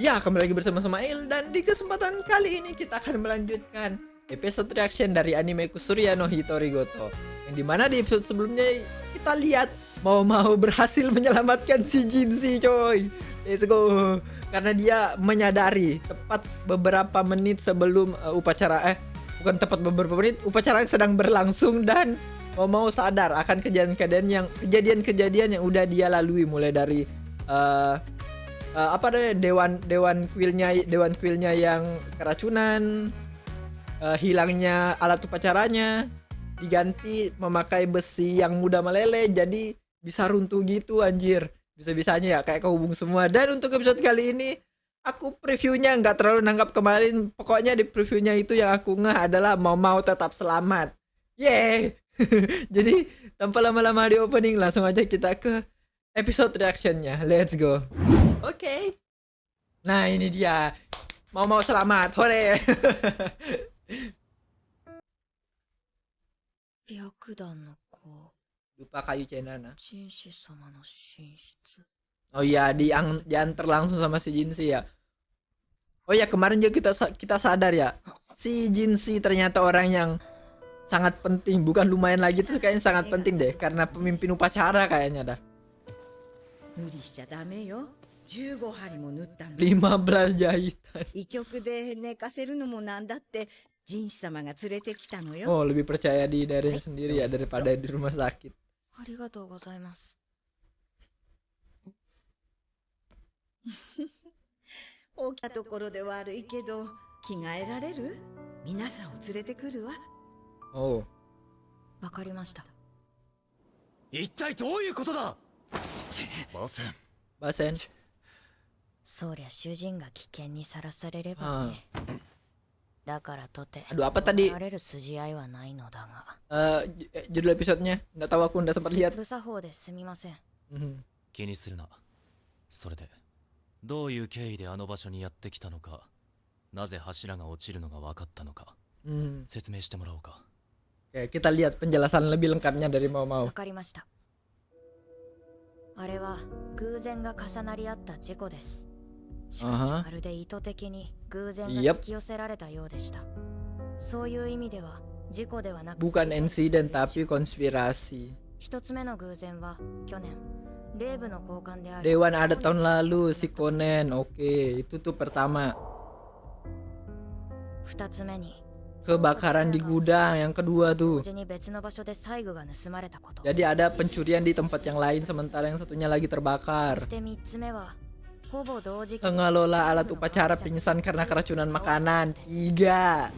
Ya, kembali lagi bersama Samail dan di kesempatan kali ini kita akan melanjutkan episode reaction dari anime Kusuria no Hitorigoto. Yang dimana di episode sebelumnya kita lihat mau berhasil menyelamatkan si Jinshi, coy. Let's go. Karena dia menyadari tepat beberapa menit sebelum bukan tepat beberapa menit, upacara yang sedang berlangsung dan mau sadar akan kejadian-kejadian yang udah dia lalui, mulai dari dewan kuilnya yang keracunan, hilangnya alat upacaranya, diganti memakai besi yang mudah meleleh jadi bisa runtuh gitu, anjir. Bisa-bisanya ya kayak kehubung semua. Dan untuk episode kali ini aku previewnya nggak terlalu nanggap kemarin. Pokoknya di previewnya itu yang aku ngeh adalah mau tetap selamat. Yeay. Jadi tanpa lama-lama di opening, langsung aja kita ke episode reactionnya. Let's go. Oke. Nah, ini dia. Mau selamat. Hore. 白檀の子 Lupa kayu cenana. 紳士様の寝室 Oh iya, diantar langsung sama si Jinshi ya. Oh ya, kemarin juga kita sadar ya. Si Jinshi ternyata orang yang sangat penting, bukan lumayan lagi, itu kayaknya sangat penting deh karena pemimpin upacara kayaknya dah. 無理しちゃダメよ。15針も縫ったの。 15 jahitan. 医局で寝かせるのもなんだって神師様が連れてきたのよ。 Oh, lebih percaya di daerahnya sendiri ya daripada di rumah sakit. ありがとうございます。起きたところで悪いけど着替えられる？皆さんを連れてくるわ。 Oh, わかりました。一体どういうことだ。ません。 Basen. そりゃ主人が危険にさらされればね。だからとて Aduh, apa tadi られる筋合いはないのだが。 judul episodenya? Nggak tahu, aku nggak sempat lihat. 無作法ですみません。 Mhm. 気にするな。それでどういう経緯であの場所にやってきたのか、なぜ柱が落ちるのが分かったのか、 Hmm. 説明してもらおうか。 Oke, kita lihat penjelasan lebih lengkapnya dari Mau. わかりました。あれは偶然が重なり合った事故です。しかしまるで意図的に偶然が引き寄せられたようでした。そういう意味では事故ではなく Bukan insiden tapi konspirasi. 一つ目の偶然は去年霊部の交換である Dewan adat tahun lalu, si Konen. Oke, itu tuh pertama. 二つ目に Kebakaran di gudang yang kedua 同 tuh. 時に別の場所で細具が盗まれたこと。 Jadi ada pencurian di tempat yang lain sementara yang satunya lagi そ terbakar. して三つ目はほぼ同時期 Pengelola alat upacara pingsan karena keracunan makanan. 3.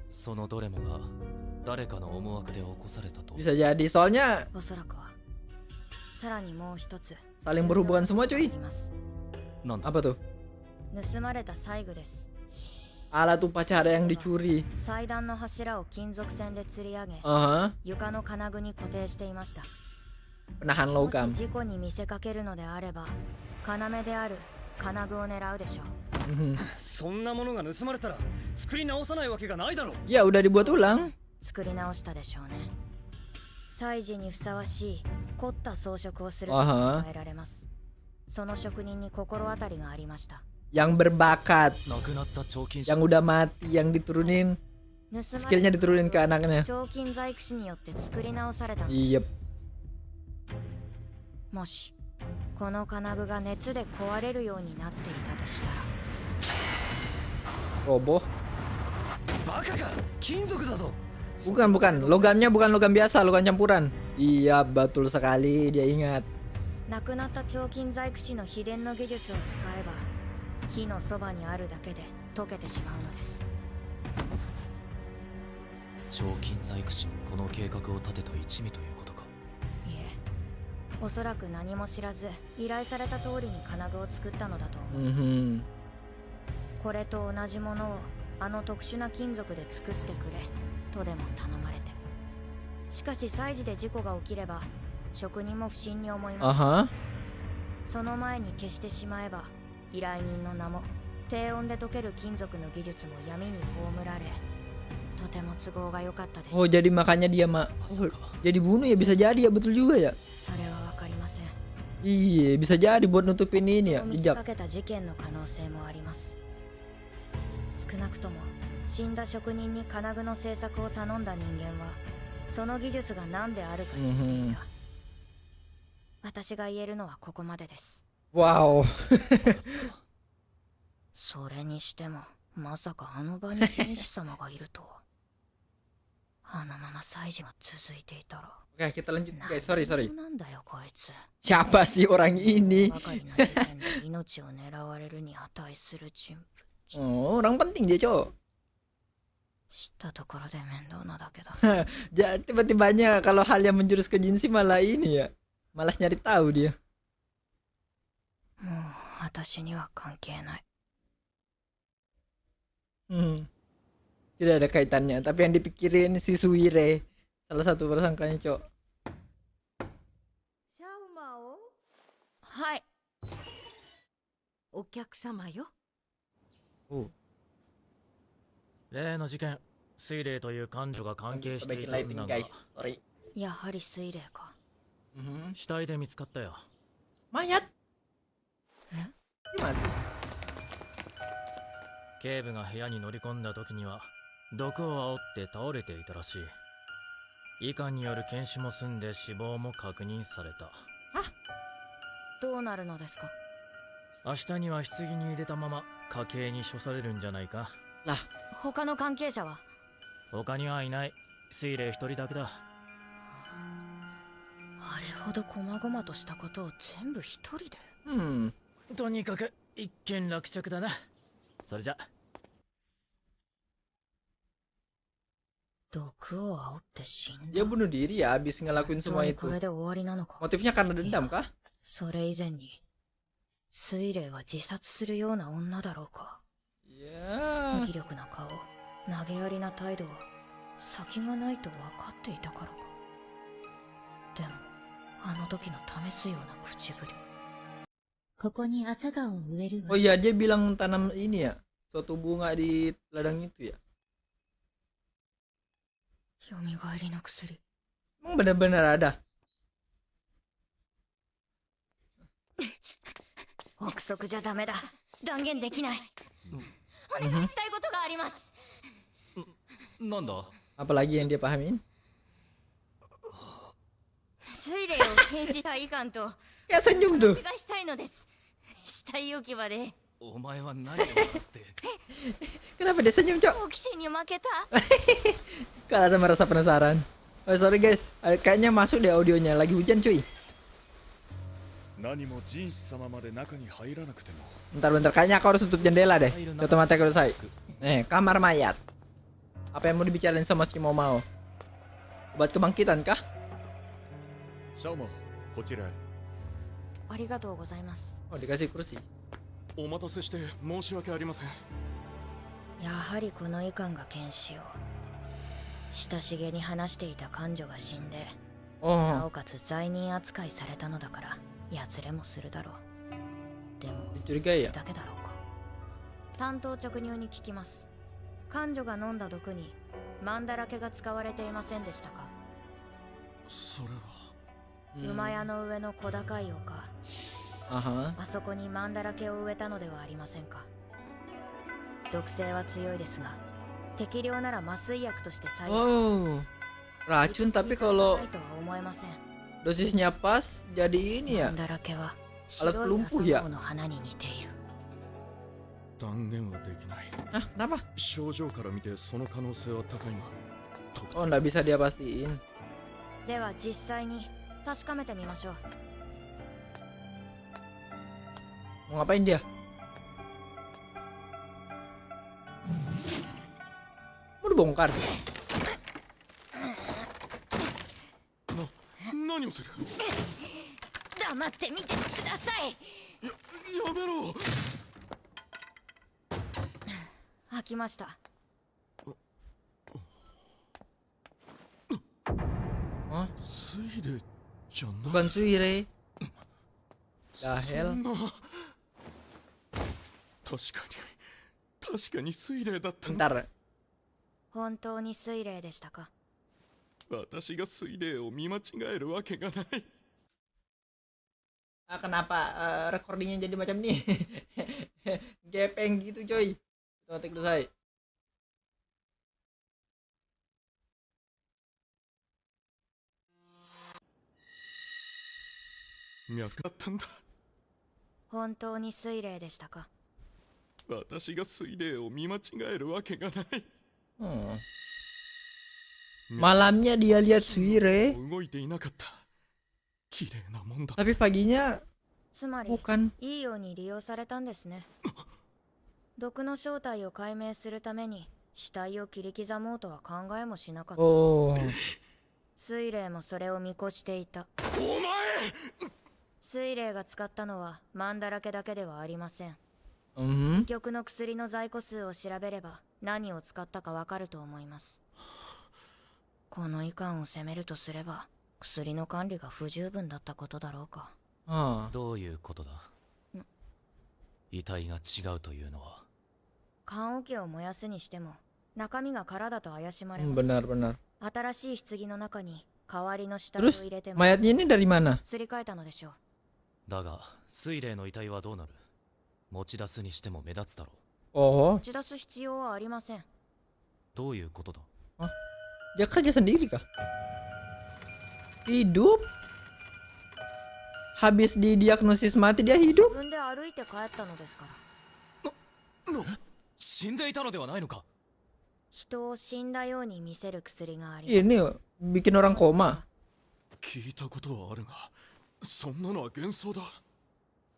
そのどれもが誰かの思惑で起こされたと。 Bisa jadi soalnya おそらくはさらにもう一つ saling berhubungan semua あ cuy. ります。なんだ。 Apa tuh? 盗まれた細具です。 Alat upacara yang dicuri. 祭壇の柱を金属線で吊り上げ Aha, 床の金具に固定していました。 penahan もし logam. 事故に見せかけるのであれば要である金具を狙うでしょう。 Mhm. そんなものが盗まれたら作り直さないわけがないだろう。 Ya udah dibuat ulang. 作り直したでしょうね。祭事にふさわしい凝った装飾をすると Aha. 考えられます。その職人に心当たりがありました。 Yang berbakat, 亡くなった彫金師 yang udah mati, yang diturunin 盗まれ skillnya た diturunin ke anaknya. 彫金細工師によって作り直されたの。 Yep. もしこの金具が熱で壊れるようになっていたとしたら Roboh. バカか。金属だぞ。 Bukan. Logamnya bukan logam biasa, logam campuran. Iya, betul sekali, dia ingat. 亡くなった彫金細工師の秘伝の技術を使えば火のそばにあるだけで溶けてしまうのです。彫金細工師もこの計画を立てた一味ということか。いえ、おそらく何も知らず依頼された通りに金具を作ったのだと思う。 Mhm. これと同じものをあの特殊な金属で作ってくれとでも頼まれて。しかし祭事で事故が起きれば職人も不審に思います。 Aha. その前に消してしまえば依頼人の名も低温で溶ける金属の技術も闇に葬られ、とても都合が良かったです。 Oh, jadi makanya dia oh, dia dibunuh ya, bisa jadi ya, betul juga ya. それはわかりません。Iya, bisa jadi buat nutupin ini ya, そう見せ jejak. かけた事件の可能性もあります。少なくとも死んだ職人に金具の製作を頼んだ人間はその技術が何であるか知っていた。私が言えるのはここまでです。 Wow. それにしてもまさかあの場に天使様がいるとは。あのまま祭事が続いていたら。 Oke, kita lanjut guys. Sorry. なんだよこいつ。 Siapa sih orang ini? ばかりの事件で命を狙われるに値する人物。 Oh, orang penting dia, cowok. 知ったところで面倒なだけだ。 Tiba-tibanya kalau hal yang menjurus ke jin sih malah ini ya. Malas nyari tahu dia. もう私には関係ない。 Tidak ada kaitannya. Tapi yang dipikirin si Suire, salah satu tersangkanya, cowok. シャオマオ、はい。お客様よ。 Oh, 例の事件、水霊という幹女が関係してい perbaikin たん lighting だが、 guys. Sorry. やはり水霊か。 死体で見つかったよ。 Mayat. Eh? Dia mati. 警部が部屋に乗り込んだ時には毒を煽って倒れていたらしい。医官による検視も済んで死亡も確認された。どうなるのですか。明日には棺に入れたまま家計に処されるんじゃないか。 Lah, 他の関係者は。他にはいない。水霊一人だけだ。あれほど細々としたことを全部一人で。とにかく一件落着だな。それじゃ。毒を煽って死ん dia だ。 bunuh diri ya abis ngelakuin 本当 semua にこ itu. れで終わりなのか。 Motifnya karena dendam kah? それ以前に水霊は自殺するような女だろうか。 Ya. 無気力な顔、投げやりな態度は先がないと分かっていたからか。でもあの時の試すような口ぶり。ここに朝顔を植える Oh わ。 iya, dia bilang tanam ini ya. Suatu bunga di ladang itu ya. よみがえりの薬。 Emang benar-benar ada. 憶測じゃダメだ。断言できない。お願いしたいことがあります。なんだ。 Apalagi yang dia pahamin? 水霊を禁止した医官と Kayak senyum tuh. 私がしたいのです。死体置き場でお前は何をって。 Kenapa dia senyum, cok? 好奇心に負けた。 Kalah sama rasa penasaran. Oh, sorry guys, kayaknya masuk deh audionya. Lagi hujan cuy. 何も人士様まで中に入らなくても Bentar, kayaknya aku harus tutup jendela deh. Tutup mata kalau saya. Kamar mayat. Apa yang mau dibicarain sama si mau? Buat kebangkitan kah? シャオマオ、こちらへ。ありがとうございます。 Oh, dikasih kursi. お待たせして申し訳ありません。やはりこの医官が検視を。親しげに話していた患女が死んで、な Oh, おかつ罪人扱いされたのだからやつれもするだろう。でも dicurigai ya? だけだろうか。単刀直入に聞きます。患女が飲んだ毒にマンダラケが使われていませんでしたか。それは。馬屋の上の小高い丘、 Aha. あそこにマンダラケを植えたのではありませんか。毒性は強いですが、適量なら麻酔薬として採用。 Oh, racun tapi kalau ないとは思えません。 dosisnya pas jadi ini マ ya. ンダラケは Alat 白い pelumpuh 朝 ya? 顔の花に似ている。断言はできない。 Hah, kenapa? 症状から見てその可能性は高いが。 Oh, nggak bisa dia pastiin. では実際に確かめてみましょう。 Mau ngapain dia? Mau dibongkar? 何をする。黙って見てください。やめろ。開きました。 Hah? 水霊じゃない。 Bukan Suire. そ Dahel. んな。確かに水霊だったの。 Bentar. 本当に水霊でしたか。私が水霊を見間違えるわけがない。Kenapa recordingnya jadi macam nih? Gepeng gitu coy. Otomatis selesai.脈だったんだ。本当に水霊でしたか？私が水霊を見間違えるわけがない。Malamnya dia lihat Suire, 動いていなかった。綺麗なもんだ。 tapi paginya つまり bukan. いいように利用されたんですね。毒の正体を解明するために死体を切り刻もうとは考えもしなかった。 Oh. 水霊もそれを見越していた。お前！水霊が使ったのはマンだらけだけではありません。 Mhm. 医局の薬の在庫数を調べれば何を使ったかわかると思います。この医官を責めるとすれば薬の管理が不十分だったことだろうか。どういうことだ？遺体が違うというのは。棺桶を燃やすにしても中身が空だと怪しまれます。 Benar-benar. 新しい棺の中に代わりの死体を Terus 入れても mayatnya ini dari mana? すり替えたのでしょう。だが水霊の遺体はどうなる？持ち出すにしても目立つだろう。 Oh, 持ち出す必要はありません。どういうことだ？ dia kerja sendiri kah? Hidup? Habis didiagnosis mati dia 自 hidup? 分で歩いて帰ったのですから。死んでいたのではないのか？人を死んだように見せる薬があり Ini bikin orang koma. 聞いたことはあるが、そんなのは幻想だ。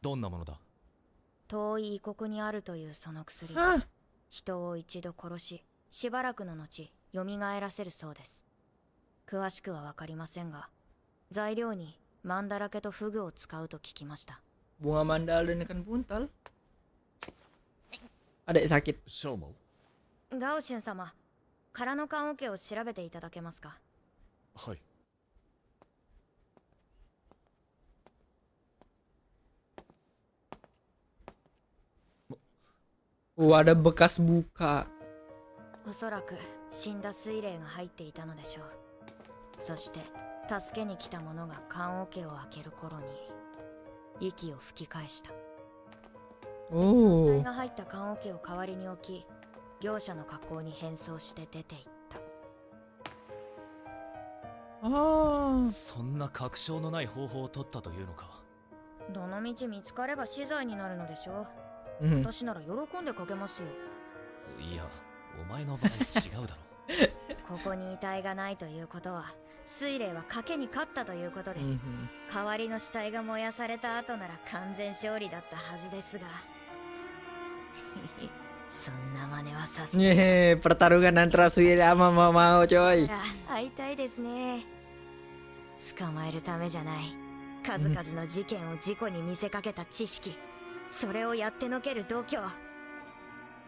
どんなものだ？遠い異国にあるというその薬。 Hah? 人を一度殺し、しばらくの後、蘇らせるそうです。詳しくはわかりませんが、材料にマンダラケとフグを使うと聞きました。 Bunga mandal dan ikan buntal. Adek sakit. シャオマオ。ガオシュン様、空の棺桶を調べていただけますか？はい。 Ada bekas buka. おそらく死んだ水霊が入っていたのでしょう。そして助けに来た者が棺桶を開ける頃に息を吹き返した。死 Oh. 体が入った棺桶を代わりに置き、業者の加工に変装して出て行った。 Ah. そんな確証のない方法を取ったというのか？どのみち見つかれば死罪になるのでしょう。 Mhm. 私なら喜んでかけますよ。いや、お前の場合違うだろ。ここに遺体がないということは、水霊は賭けに勝ったということです。 Mhm. 代わりの死体が燃やされた後なら完全勝利だったはずですがそんな真似はさせない。 Nyehe, pertarungan antara Suire sama Mao coy. 会いたいですね。捕まえるためじゃない、数々の事件を事故に見せかけた知識、それをやってのける度胸、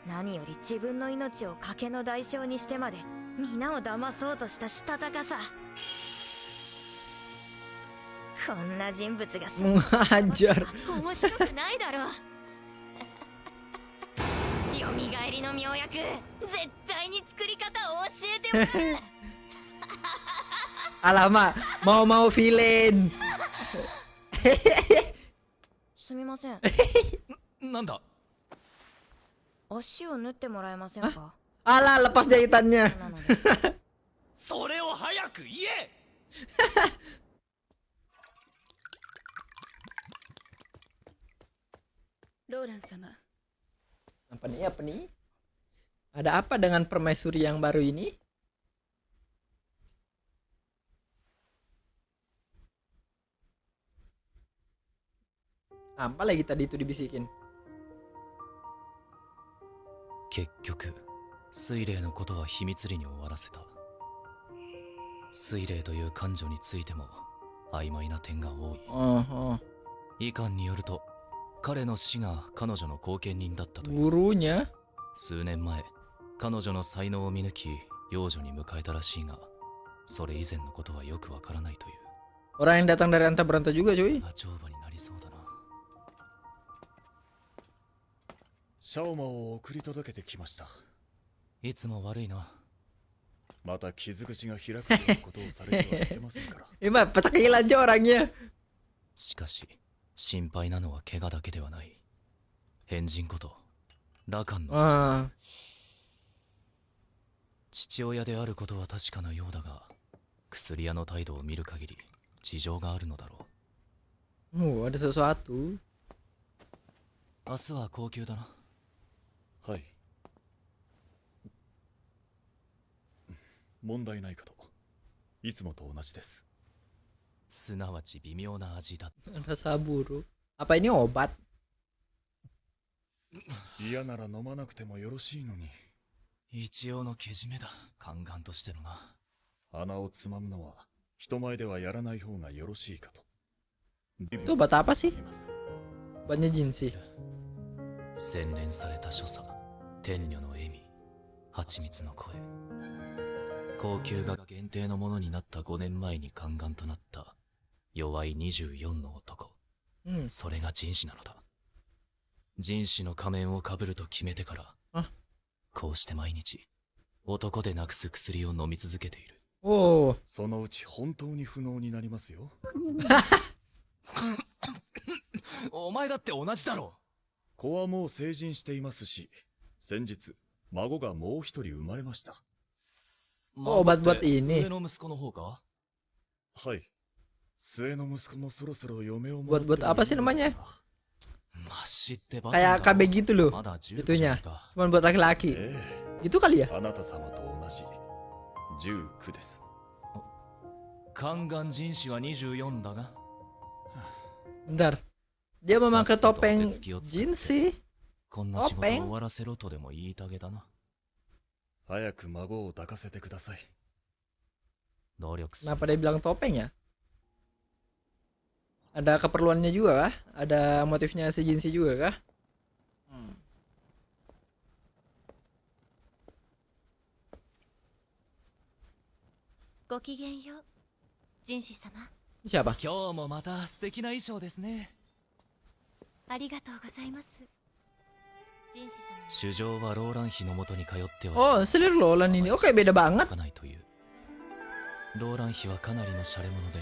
何より自分の命を賭けの代償にしてまで皆を騙そうとしたしたたかさ。こんな人物が Menghajar. 面白くないだろう。よみがえりの妙薬、絶対に作り方を教えてもらう。 Alamak, mau villain. すみません。なんだ？足を縫ってもらえませんか？ Alah, lepas jahitannya. なのでそれを早く言え！ローラン様、 Apa nih? Apa nih? Ada apa dengan permaisuri yang baru ini? Apa lagi tadi itu dibisikin? 結局水霊のことは秘密裏に終わらせた。水霊という感情についても曖昧な点が多い。 Oh, 医官によると彼の死が彼女の後見人だったという。 gurunya. 数年前彼女の才能を見抜き養女に迎えたらしいが、それ以前のことはよくわからないという。 Orang yang datang dari anta beranta juga cuy. 長馬になりそうだな。シャオマオを送り届けてきました。いつも悪いな。また傷口が開くようなことをされてはいけませんから。Emang petakilan aja orangnya. しかし心配なのは怪我だけではない。変人ことラカンの 父親であることは確かなようだが、薬屋の態度を見る限り事情があるのだろう。 ada sesuatu. 明日は高級だな。はい。問題ないかと。いつもと同じです。すなわち微妙な味だ。 Rasa buruk. Apa ini obat? 嫌なら飲まなくてもよろしいのに。一応のけじめだ、宦官としてのな。鼻をつまむのは人前ではやらない方がよろしいかと。 Itu obat apa sih? Obatnya jin sih. 洗練された所作、天女の笑み、蜂蜜の声。高級が限定のものになった5年前に宦官となった弱い24の男。それが人士なのだ。人士の仮面をかぶると決めてからこうして毎日男でなくす薬を飲み続けている。そのうち本当に不能になりますよ。お前だって同じだろ。子はもう成人していますし、先日孫がもう一人生まれました。 Obat buat ini. 上の息子の方か？はい。末の息子もそろそろ嫁を Buat apa sih namanya? まあ知ってば Kayak KB gitu loh. Itunya. Cuman buat laki-laki. Gitu kali ya? あなた様と同じ19です。宦官人士は24だが。 Bentar. Dia memakai topeng jin sih. こんな仕事を終わらせろとでも言いたげだな。早く孫を抱かせてください。 Kenapa dia bilang topeng ya? Ada keperluannya juga kah? Ada motifnya si Jinsi juga kah? Siapa? 今日もまた素敵な衣装ですね。ありがとうございます。主上はローラン妃のもとに通っては Oh, selir Lolan ini. Oke, beda banget. ないという。ローラン妃はかなりの洒落者で、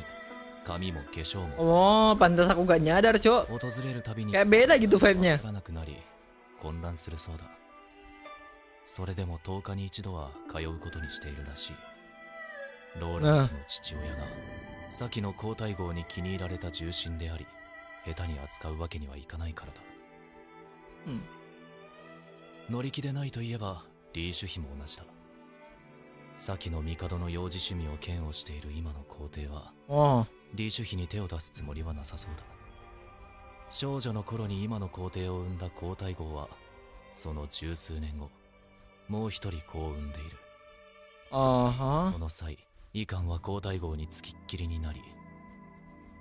髪も化粧も Oh, pantas aku gak nyadar, Cok. 訪れるたびに Kayak beda gitu vibe-nya. わからなくなり混乱するそうだ。それでも10日に一度は通うことにしているらしい。ローラン妃の父親が先の皇太后に気に入られた重臣であり、下手に扱うわけにはいかないからだ。乗り気でないといえばリーシュ妃も同じだ。先の帝の幼児趣味を嫌悪している今の皇帝はリーシュ妃に手を出すつもりはなさそうだ。少女の頃に今の皇帝を産んだ皇太后はその十数年後もう一人子を産んでいる。その際イカンは皇太后につきっきりになり、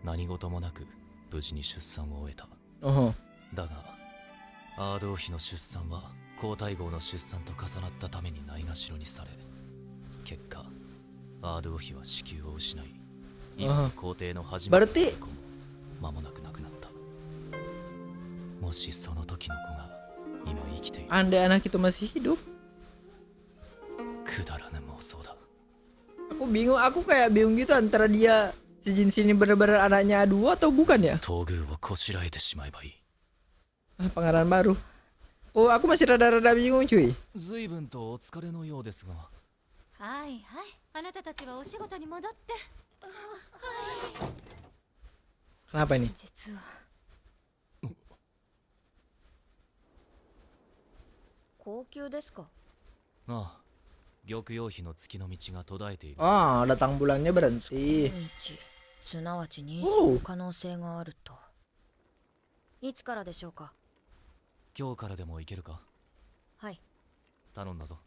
何事もなく無事に出産を終えた。だがアード王妃の出産は皇太后の出産と重なったためにないがしろにされ、結果アード王妃は子宮を失い、今皇帝の初めての子も間もなく亡くなった。もしその時の子が今生きている。 Andai anak itu masih hidup. くだらぬ妄想だ。 Aku bingung, aku kayak bingung gitu antara dia si Jinsi ini bener-bener anaknya dua atau bukan ya? 東宮をこしらえてしまえばいい。 Pengarahan baru. Oh, aku masih rada-rada bingung, cuy. 随分とお疲れのようですが。はいはい、あなたたちはお仕事に戻って。Kenapa ini? 実は高級ですか？ああ、玉葉妃の月の道が途絶えている。 Oh, datang bulannya berhenti. すなわち妊娠の可能性があると。いつからでしょうか？今日からでも行けるか？はい。頼んだぞ。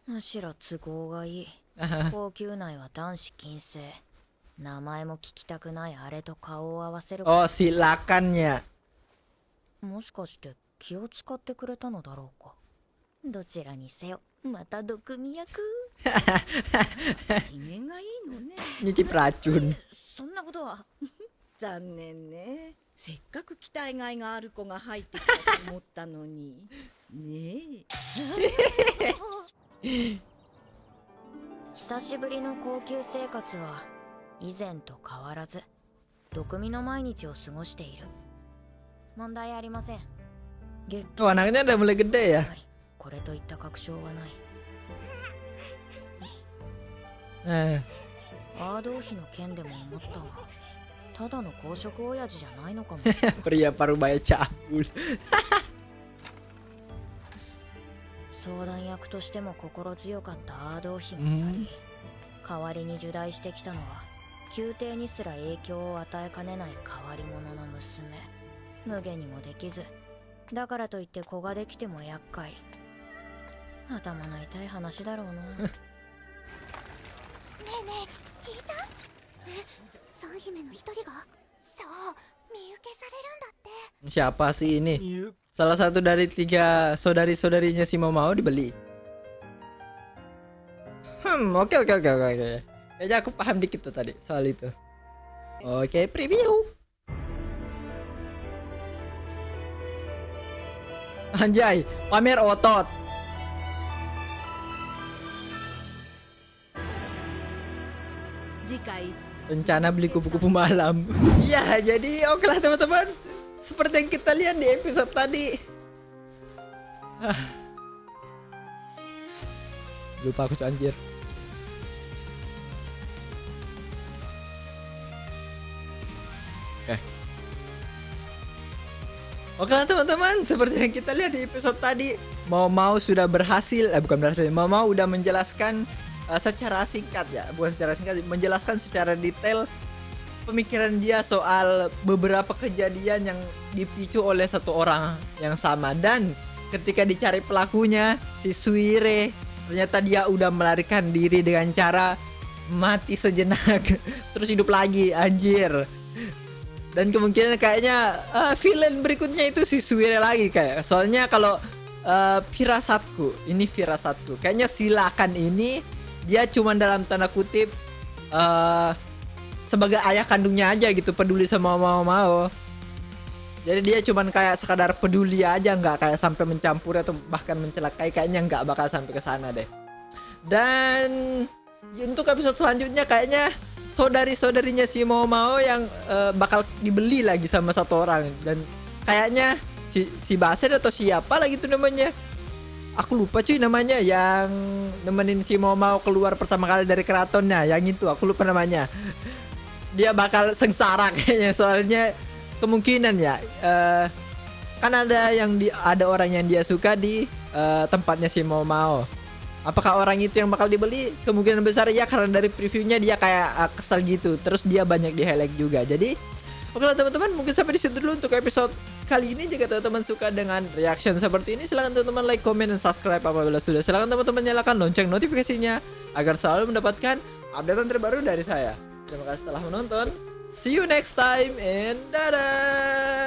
むしろ都合がいい。高級内は男子禁制。名前も聞きたくないあれと顔を合わせる。 Oh, silakannya. もしかして気を使ってくれたのだろうか。どちらにせよまた毒味役。機嫌がいいのね。 Nyicip racun. そんなことは。残念ね。せっかく期待外がある子が入ってきたと思ったのに。ねえ。久しぶりの高級生活は以前と変わらず毒味の毎日を過ごしている。問題ありません。月 Oh, anaknya udah mulai gede ya. これといった確証はない。 Nah, アードーヒの件でも思ったが、ただの公職親父じゃないのかも。 pria parubaya cabul. 相談役としても心強かったアードーヒが去り、代わりに受代してきたのは宮廷にすら影響を与えかねない変わり者の娘。無下にもできず、だからといって子ができても厄介。頭の痛い話だろうな。ねえねえ聞いた？三姫の一人がそう身請けされるんだって。 Siapa sih ini? Salah satu dari 3 saudari-saudarinya si Momao dibeli. Oke. Kayaknya aku paham dikit tuh tadi soal itu. Oke, preview. Anjay, pamer otot. Rencana beli kupu-kupu malam. Iya, jadi oke lah teman-teman. Seperti yang kita lihat di episode tadi. Lupa aku tuh anjir. Oke lah teman-teman, seperti yang kita lihat di episode tadi, Mau sudah berhasil, bukan berhasil, Mau udah menjelaskan secara singkat ya, bukan secara singkat, menjelaskan secara detail pemikiran dia soal beberapa kejadian yang dipicu oleh satu orang yang sama. Dan ketika dicari pelakunya, si Suire, ternyata dia udah melarikan diri dengan cara mati sejenak terus hidup lagi, anjir. Dan kemungkinan kayaknya villain berikutnya itu si Suire lagi kayak. Soalnya kalau firasatku, kayaknya Silakan ini dia cuma dalam tanda kutip sebagai ayah kandungnya aja gitu, peduli sama Mau. Jadi dia cuman kayak sekadar peduli aja, nggak kayak sampai mencampur atau bahkan mencelakai, kayaknya nggak bakal sampai ke sana deh. Dan untuk episode selanjutnya kayaknya saudari-saudarinya si Mau yang bakal dibeli lagi sama satu orang, dan kayaknya si Basir atau siapa lagi tuh namanya, aku lupa cuy namanya, yang nemenin si Mau keluar pertama kali dari keratonnya, yang itu aku lupa namanya. Dia bakal sengsara kayaknya, soalnya kemungkinan ya kan ada orang yang dia suka di tempatnya si Mau. Apakah orang itu yang bakal dibeli? Kemungkinan besar ya, karena dari previewnya dia kayak kesel gitu. Terus dia banyak di highlight juga. Jadi oke lah teman-teman, mungkin sampai di situ dulu untuk episode kali ini. Jika teman-teman suka dengan reaction seperti ini, silahkan teman-teman like, comment, dan subscribe apabila sudah. Silahkan teman-teman nyalakan lonceng notifikasinya agar selalu mendapatkan updatean terbaru dari saya. Terima kasih telah menonton. See you next time and dadah.